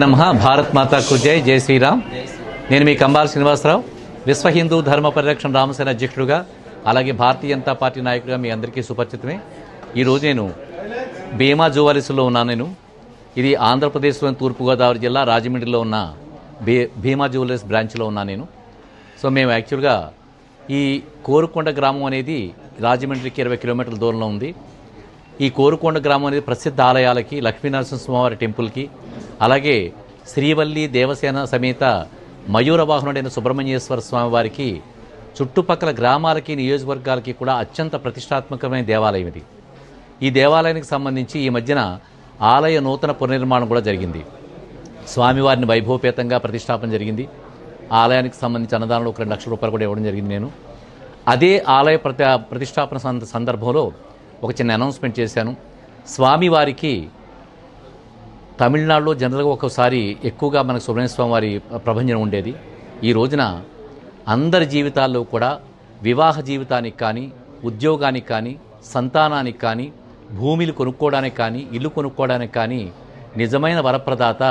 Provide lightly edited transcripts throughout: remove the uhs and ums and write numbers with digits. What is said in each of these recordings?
నమః భారత్ మాతాకు జై జై శ్రీరామ్. నేను మీ కంబాల శ్రీనివాసరావు, విశ్వ హిందూ ధర్మ పరిరక్షణ రామసేన అధ్యక్షుడుగా, అలాగే భారతీయ జనతా పార్టీ నాయకుడిగా మీ అందరికీ సుపరిచితమే. ఈరోజు నేను భీమా జువాలిస్లో ఉన్నాను. ఇది ఆంధ్రప్రదేశ్లోని తూర్పుగోదావరి జిల్లా రాజమండ్రిలో ఉన్న భీమా జువాలిస్ బ్రాంచ్లో ఉన్నాను నేను. సో మేము యాక్చువల్గా ఈ కోరుకొండ గ్రామం అనేది రాజమండ్రికి 20 కిలోమీటర్ల దూరంలో ఉంది. ఈ కోరుకొండ గ్రామం అనేది ప్రసిద్ధ ఆలయాలకి, లక్ష్మీనరసింహస్వామి టెంపుల్కి, అలాగే శ్రీవల్లి దేవసేన సమేత మయూర వాహనుడైన సుబ్రహ్మణ్యేశ్వర స్వామి వారికి, చుట్టుపక్కల గ్రామాలకి, నియోజకవర్గాలకి కూడా అత్యంత ప్రతిష్టాత్మకమైన దేవాలయం ఇది. ఈ దేవాలయానికి సంబంధించి ఈ మధ్యన ఆలయ నూతన పునర్నిర్మాణం కూడా జరిగింది. స్వామివారిని వైభవపేతంగా ప్రతిష్టాపన జరిగింది. ఆలయానికి సంబంధించి అన్నదానంలో 2 లక్షల రూపాయలు కూడా ఇవ్వడం జరిగింది. నేను అదే ఆలయ ప్రతిష్టాపన సందర్భంలో ఒక చిన్న అనౌన్స్మెంట్ చేశాను. స్వామివారికి తమిళనాడులో జనరల్గా ఒకసారి ఎక్కువగా మనకు సుబ్రహ్మణ్య స్వామి వారి ప్రభంజనం ఉండేది. ఈ రోజున అందరి జీవితాల్లో కూడా వివాహ జీవితానికి కానీ, ఉద్యోగానికి కానీ, సంతానానికి కానీ, భూమిలు కొనుక్కోవడానికి కానీ, ఇల్లు కొనుక్కోవడానికి కానీ నిజమైన వరప్రదాత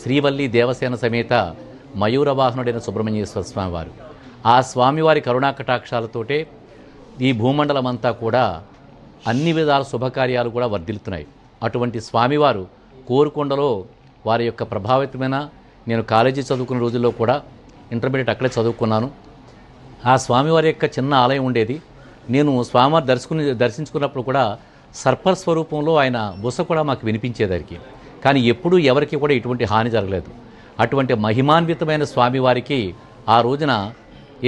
శ్రీవల్లి దేవసేన సమేత మయూర వాహనుడైన సుబ్రహ్మణ్యేశ్వర స్వామి వారు. ఆ స్వామివారి కరుణాకటాక్షాలతోటే ఈ భూమండలం అంతా కూడా అన్ని విధాల శుభకార్యాలు కూడా వర్ధిల్లుతున్నాయి. అటువంటి స్వామివారు కోరుకొండలో వారి యొక్క ప్రభావితమైన, నేను కాలేజీ చదువుకున్న రోజుల్లో కూడా ఇంటర్మీడియట్ అక్కడే చదువుకున్నాను. ఆ స్వామివారి యొక్క చిన్న ఆలయం ఉండేది. నేను స్వామివారి దర్శించుకున్నప్పుడు కూడా సర్పస్వరూపంలో ఆయన బుస కూడా మాకు వినిపించేదానికి, కానీ ఎప్పుడూ ఎవరికి కూడా ఇటువంటి హాని జరగలేదు. అటువంటి మహిమాన్వితమైన స్వామివారికి ఆ రోజున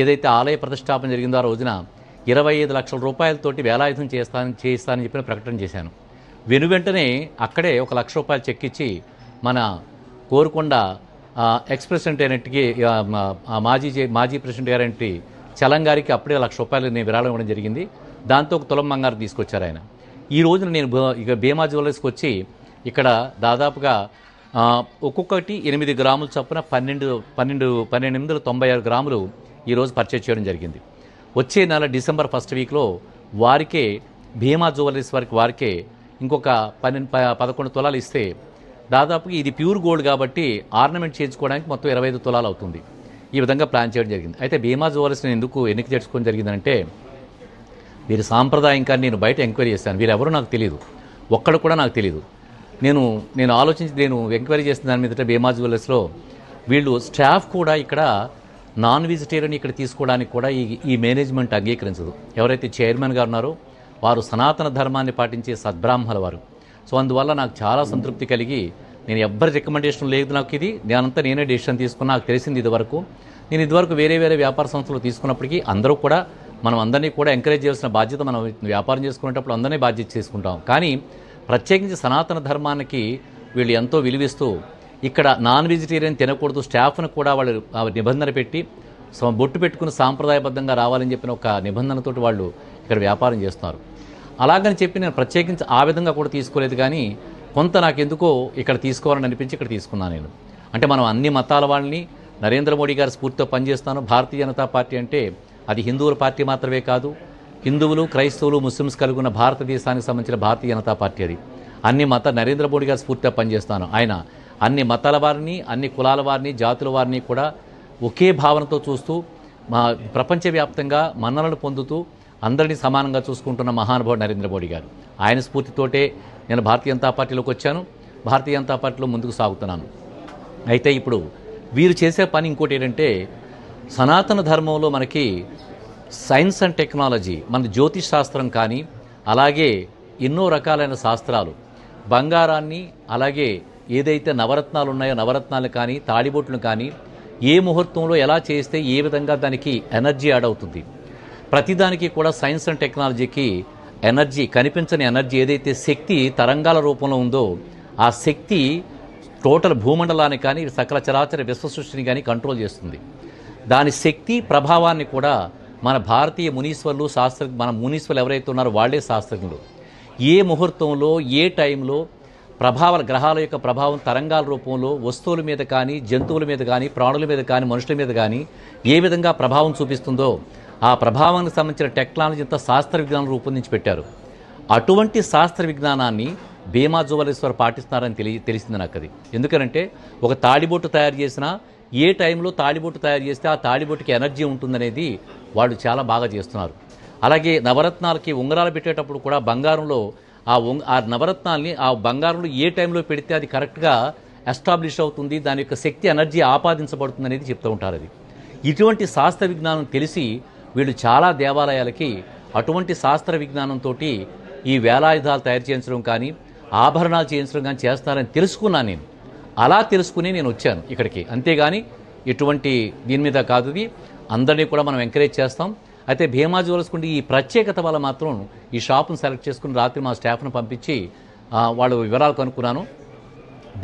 ఏదైతే ఆలయ ప్రతిష్టాపన జరిగిందో ఆ రోజున 25 లక్షల రూపాయలతోటి వేలాయుధం చేస్తానని చెప్పిన ప్రకటన చేశాను. వెనువెంటనే అక్కడే 1 లక్ష రూపాయలు చెక్ ఇచ్చి మన కోరుకొండ ఎక్స్ ప్రెసిడెంట్ అయినట్టుకి మాజీ ప్రెసిడెంట్ గారంటి చలంగారికి అప్పుడే 1 లక్ష రూపాయలు నేను విరాళం ఇవ్వడం జరిగింది. దాంతో ఒక తులం బంగారం తీసుకొచ్చారు ఆయన. ఈ రోజున నేను ఇక భీమా జ్యువెలర్స్కి వచ్చి ఇక్కడ దాదాపుగా ఒక్కొక్కటి 8 గ్రాముల చొప్పున 1296 గ్రాములు ఈరోజు పర్చేజ్ చేయడం జరిగింది. వచ్చే నెల డిసెంబర్ 1st వీక్లో వారికే భీమా జ్యువెలర్స్ వారికే ఇంకొక 11 తులాలు ఇస్తే దాదాపు ఇది ప్యూర్ గోల్డ్ కాబట్టి ఆర్నమెంట్ చేయించుకోవడానికి మొత్తం 25 తులాలు అవుతుంది. ఈ విధంగా ప్లాన్ చేయడం జరిగింది. అయితే భీమా జ్యువెలర్స్ని ఎందుకు ఎన్నిక చేసుకోవడం జరిగిందంటే, వీరి సాంప్రదాయంగా నేను బయట ఎంక్వైరీ చేశాను. వీరెవరో నాకు తెలియదు, ఒక్కడు కూడా నాకు తెలియదు. నేను ఆలోచించి నేను ఎంక్వైరీ చేసిన దాని మీదట భీమా జ్యువెలర్స్లో వీళ్ళు స్టాఫ్ కూడా ఇక్కడ నాన్ వెజిటేరియన్ ఇక్కడ తీసుకోవడానికి కూడా ఈ మేనేజ్మెంట్ అంగీకరించదు. ఎవరైతే చైర్మన్ గారు ఉన్నారో వారు సనాతన ధర్మాన్ని పాటించే సద్బ్రాహ్మణుల వారు. సో అందువల్ల నాకు చాలా సంతృప్తి కలిగి, నేను ఎవ్వరి రికమెండేషన్ లేదు, నాకు ఇది నేనే డెసిషన్ తీసుకున్నా. నాకు తెలిసింది ఇదివరకు, నేను ఇదివరకు వేరే వ్యాపార సంస్థలు తీసుకున్నప్పటికీ అందరూ కూడా మనం అందరినీ కూడా ఎంకరేజ్ చేయాల్సిన బాధ్యత, మనం వ్యాపారం చేసుకునేటప్పుడు అందరినీ బాధ్యత చేసుకుంటాం. కానీ ప్రత్యేకించి సనాతన ధర్మానికి వీళ్ళు ఎంతో విలువిస్తూ ఇక్కడ నాన్ వెజిటేరియన్ తినకూడదు, స్టాఫ్ను కూడా వాళ్ళు నిబంధన పెట్టి బొట్టు పెట్టుకుని సాంప్రదాయబద్ధంగా రావాలని చెప్పిన ఒక నిబంధనతోటి వాళ్ళు ఇక్కడ వ్యాపారం చేస్తున్నారు. అలాగని చెప్పి నేను ప్రత్యేకించి ఆ విధంగా కూడా తీసుకోలేదు, కానీ కొంత నాకెందుకో ఇక్కడ తీసుకోవాలని అనిపించి ఇక్కడ తీసుకున్నాను నేను. అంటే మనం అన్ని మతాల వాళ్ళని, నరేంద్ర మోడీ గారి స్ఫూర్తితో పనిచేస్తాను. భారతీయ జనతా పార్టీ అంటే అది హిందువుల పార్టీ మాత్రమే కాదు, హిందువులు, క్రైస్తవులు, ముస్లిమ్స్ కలిగిన భారతదేశానికి సంబంధించిన భారతీయ జనతా పార్టీ అది. నరేంద్ర మోడీ గారి స్ఫూర్తితో పనిచేస్తాను. ఆయన అన్ని మతాల వారిని, అన్ని కులాల వారిని, జాతుల వారిని కూడా ఒకే భావనతో చూస్తూ ప్రపంచవ్యాప్తంగా మన్ననలు పొందుతూ అందరినీ సమానంగా చూసుకుంటున్న మహానుభావుడు నరేంద్ర మోడీ గారు. ఆయన స్ఫూర్తితోటే నేను భారతీయ జనతా పార్టీలోకి వచ్చాను. భారతీయ జనతా పార్టీలో ముందుకు సాగుతున్నాను. అయితే ఇప్పుడు వీరు చేసే పని ఇంకోటి ఏంటంటే, సనాతన ధర్మంలో మనకి సైన్స్ అండ్ టెక్నాలజీ, మన జ్యోతిష్ శాస్త్రం కానీ, అలాగే ఎన్నో రకాలైన శాస్త్రాలు, బంగారాన్ని, అలాగే ఏదైతే నవరత్నాలు ఉన్నాయో నవరత్నాలు కానీ, తాడిబొట్లు కానీ, ఏ ముహూర్తంలో ఎలా చేస్తే ఏ విధంగా దానికి ఎనర్జీ యాడ్ అవుతుంది, ప్రతిదానికి కూడా సైన్స్ అండ్ టెక్నాలజీకి ఎనర్జీ, కనిపించని ఎనర్జీ, ఏదైతే శక్తి తరంగాల రూపంలో ఉందో ఆ శక్తి టోటల్ భూమండలాన్ని కానీ, సకల చరాచర విశ్వసృష్టిని కానీ కంట్రోల్ చేస్తుంది. దాని శక్తి ప్రభావాన్ని కూడా మన భారతీయ మునీశ్వర్లు, మన మునీశ్వర్లు ఎవరైతే ఉన్నారో వాళ్లే శాస్త్రజ్ఞులు. ఏ ముహూర్తంలో, ఏ టైంలో గ్రహాల యొక్క ప్రభావం తరంగాల రూపంలో వస్తువుల మీద కానీ, జంతువుల మీద కానీ, ప్రాణుల మీద కానీ, మనుషుల మీద కానీ ఏ విధంగా ప్రభావం చూపిస్తుందో ఆ ప్రభావానికి సంబంధించిన టెక్నాలజీ అంతా శాస్త్ర విజ్ఞానం రూపొందించి పెట్టారు. అటువంటి శాస్త్ర విజ్ఞానాన్ని భీమా జ్యువెలర్స్ వారు పాటిస్తున్నారని తెలిసింది నాకు అది. ఎందుకనంటే ఒక తాళిబొట్టు తయారు చేసినా ఏ టైంలో తాళిబొట్టు తయారు చేస్తే ఆ తాళిబొట్టుకి ఎనర్జీ ఉంటుందనేది వాళ్ళు చాలా బాగా చేస్తున్నారు. అలాగే నవరత్నాలకి ఉంగరాలు పెట్టేటప్పుడు కూడా బంగారంలో ఆ నవరత్నాల్ని ఆ బంగారంలో ఏ టైంలో పెడితే అది కరెక్ట్గా ఎస్టాబ్లిష్ అవుతుంది, దాని యొక్క శక్తి ఎనర్జీ ఆపాదించబడుతుంది అనేది చెప్తూ ఉంటారు. అది ఇటువంటి శాస్త్ర విజ్ఞానం తెలిసి వీళ్ళు చాలా దేవాలయాలకి అటువంటి శాస్త్ర విజ్ఞానంతో ఈ వేలాయుధాలు తయారు చేయించడం కానీ ఆభరణాలు చేయించడం కానీ చేస్తారని తెలుసుకున్నాను నేను. అలా తెలుసుకుని నేను వచ్చాను ఇక్కడికి. అంతేగాని ఎటువంటి దీని మీద కాదు. ఇది అందరినీ కూడా మనం ఎంకరేజ్ చేస్తాం. అయితే భీమా జ్యువెలర్స్ కుండి ఈ ప్రత్యేకత వల్ల మాత్రం ఈ షాప్ను సెలెక్ట్ చేసుకుని రాత్రి మా స్టాఫ్ను పంపించి వాళ్ళు వివరాలు కనుక్కున్నాను.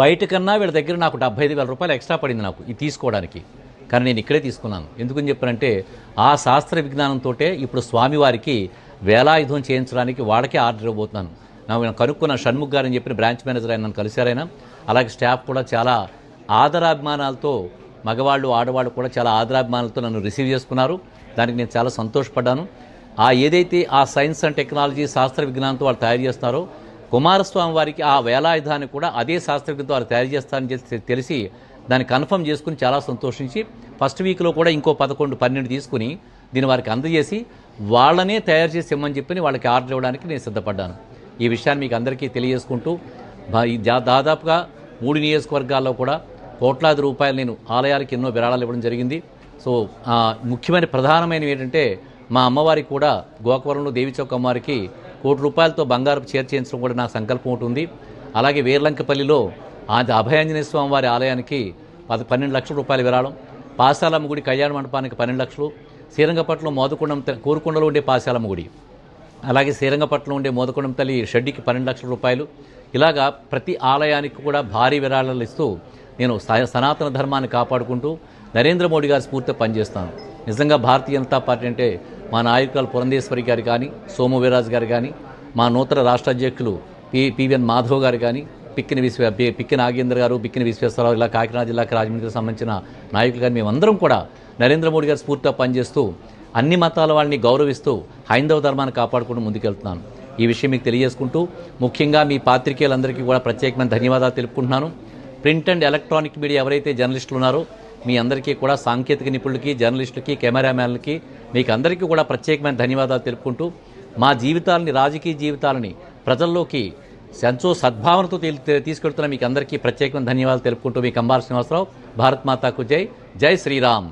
బయట కన్నా వీళ్ళ దగ్గర నాకు 75,000 రూపాయలు ఎక్స్ట్రా పడింది నాకు ఇది తీసుకోవడానికి. కానీ నేను ఇక్కడే తీసుకున్నాను. ఎందుకని చెప్పానంటే ఆ శాస్త్ర విజ్ఞానంతో ఇప్పుడు స్వామివారికి వేలాయుధం చేయించడానికి వాళ్ళకే ఆర్డర్ ఇవ్వబోతున్నాను. నాకు కనుక్కున్న షణ్ముఖ్ గారని చెప్పిన బ్రాంచ్ మేనేజర్ ఆయన నన్ను కలిశారైనా. అలాగే స్టాఫ్ కూడా చాలా ఆదరాభిమానాలతో, మగవాళ్ళు ఆడవాళ్ళు కూడా చాలా ఆదరాభిమానాలతో నన్ను రిసీవ్ చేసుకున్నారు. దానికి నేను చాలా సంతోషపడ్డాను. ఏదైతే ఆ సైన్స్ అండ్ టెక్నాలజీ శాస్త్ర విజ్ఞానంతో వాళ్ళు తయారు చేస్తున్నారో కుమారస్వామి వారికి ఆ వేలాయుధాన్ని కూడా అదే శాస్త్ర విజ్ఞానంతో వాళ్ళు తయారు చేస్తారని తెలిసి దాన్ని కన్ఫర్మ్ చేసుకుని చాలా సంతోషించి ఫస్ట్ వీక్లో కూడా ఇంకో 11-12 తీసుకుని దీన్ని వారికి అందజేసి వాళ్ళనే తయారు చేసి ఇమ్మని చెప్పి వాళ్ళకి ఆర్డర్ ఇవ్వడానికి నేను సిద్ధపడ్డాను. ఈ విషయాన్ని మీకు అందరికీ తెలియజేసుకుంటూ దాదాపుగా 3 నియోజకవర్గాల్లో కూడా కోట్లాది రూపాయలు నేను ఆలయాలకు ఎన్నో విరాళాలు ఇవ్వడం జరిగింది. సో ముఖ్యమైన ప్రధానమైనవి ఏంటంటే మా అమ్మవారికి కూడా గోకవరంలో దేవిచౌక అమ్మవారికి ₹1 కోటి బంగారు చీర చేయించడం కూడా నా సంకల్పం ఉంటుంది. అలాగే వీర్లంకపల్లిలో అభయాంజనేయ స్వామి వారి ఆలయానికి 12 లక్షల రూపాయల విరాళం, పాశాలమ్మ గుడి కళ్యాణ మండపానికి 12 లక్షలు, శ్రీరంగపట్నం మోదకొండం కోరుకొండలో ఉండే పాశాలమ్మ గుడి, అలాగే శ్రీరంగపట్నం ఉండే మోదకొండం తల్లి షెడ్డికి 12 లక్షల రూపాయలు, ఇలాగా ప్రతి ఆలయానికి కూడా భారీ విరాళాలు ఇస్తూ నేను సనాతన ధర్మాన్ని కాపాడుకుంటూ నరేంద్ర మోడీ గారి స్ఫూర్తితో పనిచేస్తాను. నిజంగా భారతీయ జనతా పార్టీ అంటే మా నాయకులు పురంధేశ్వరి గారు కానీ, సోము వీర్రాజు గారు కానీ, మా నూతన రాష్ట్ర అధ్యక్షులు పివిఎన్ మాధవ్ గారు కానీ, పిక్కి నాగేంద్ర గారు, బిక్కిన విశ్వేశ్వరరావు, ఇలా కాకినాడ జిల్లాకి రాజమండ్రికి సంబంధించిన నాయకులు కానీ మేమందరం కూడా నరేంద్ర మోడీ గారి స్ఫూర్తితో పనిచేస్తూ అన్ని మతాల వాళ్ళని గౌరవిస్తూ హైందవ ధర్మాన్ని కాపాడుకుంటూ ముందుకెళ్తున్నాను. ఈ విషయం మీకు తెలియజేసుకుంటూ ముఖ్యంగా మీ పాత్రికేయులందరికీ కూడా ప్రత్యేకమైన ధన్యవాదాలు తెలుపుకుంటున్నాను. ప్రింట్ అండ్ ఎలక్ట్రానిక్ మీడియా ఎవరైతే జర్నలిస్టులు ఉన్నారో మీ అందరికీ కూడా, సాంకేతిక నిపుణులకి, జర్నలిస్టులకి, కెమెరామ్యాన్లకి, మీకు అందరికీ కూడా ప్రత్యేకమైన ధన్యవాదాలు తెలుపుకుంటూ మా జీవితాలని, రాజకీయ జీవితాలని ప్రజల్లోకి ఎంతో సద్భావనతో తీసుకెళ్తున్న మీకు అందరికీ ప్రత్యేకమైన ధన్యవాదాలు తెలుపుకుంటూ మీ కంబాల శ్రీనివాసరావు. భారత్ మాతాకు జై. జై శ్రీరామ్.